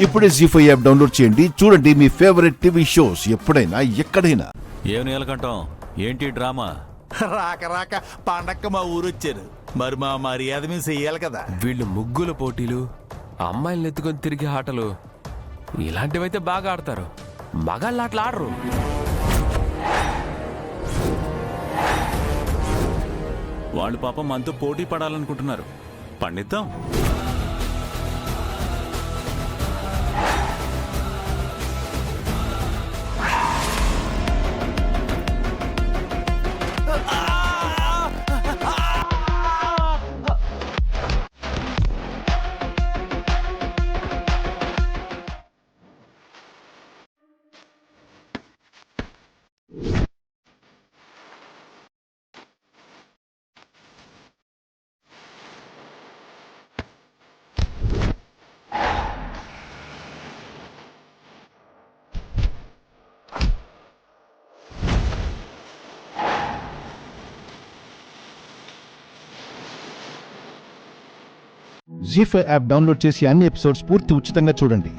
ఇప్పుడే జీ5 app download చేయండి. చూడండి మీ ఫేవరెట్ టీవీ షోస్ ఎప్పుడైనా ఎక్కడైనా. ఏం నీలకంఠం, ఏంటి డ్రామా? రాక రాక పండక్క మా ఊరు వచ్చారు, మరి మా మర్యాద మేము చెయ్యాలి కదా. వీళ్ళు ముగ్గుల పోటీలు, అమ్మాయిలను ఎత్తుకొని తిరిగే ఆటలు ఇలాంటివైతే బాగా ఆడతారు. మగాళ్ళు ఆటలు ఆడరు. వాళ్ళు పాపం మనతో పోటీ పడాలనుకుంటున్నారు. పండిద్దాం. జీ5 యాప్ డౌన్లోడ్ చేసి అన్ని ఎపిసోడ్స్ పూర్తి ఉచితంగా చూడండి.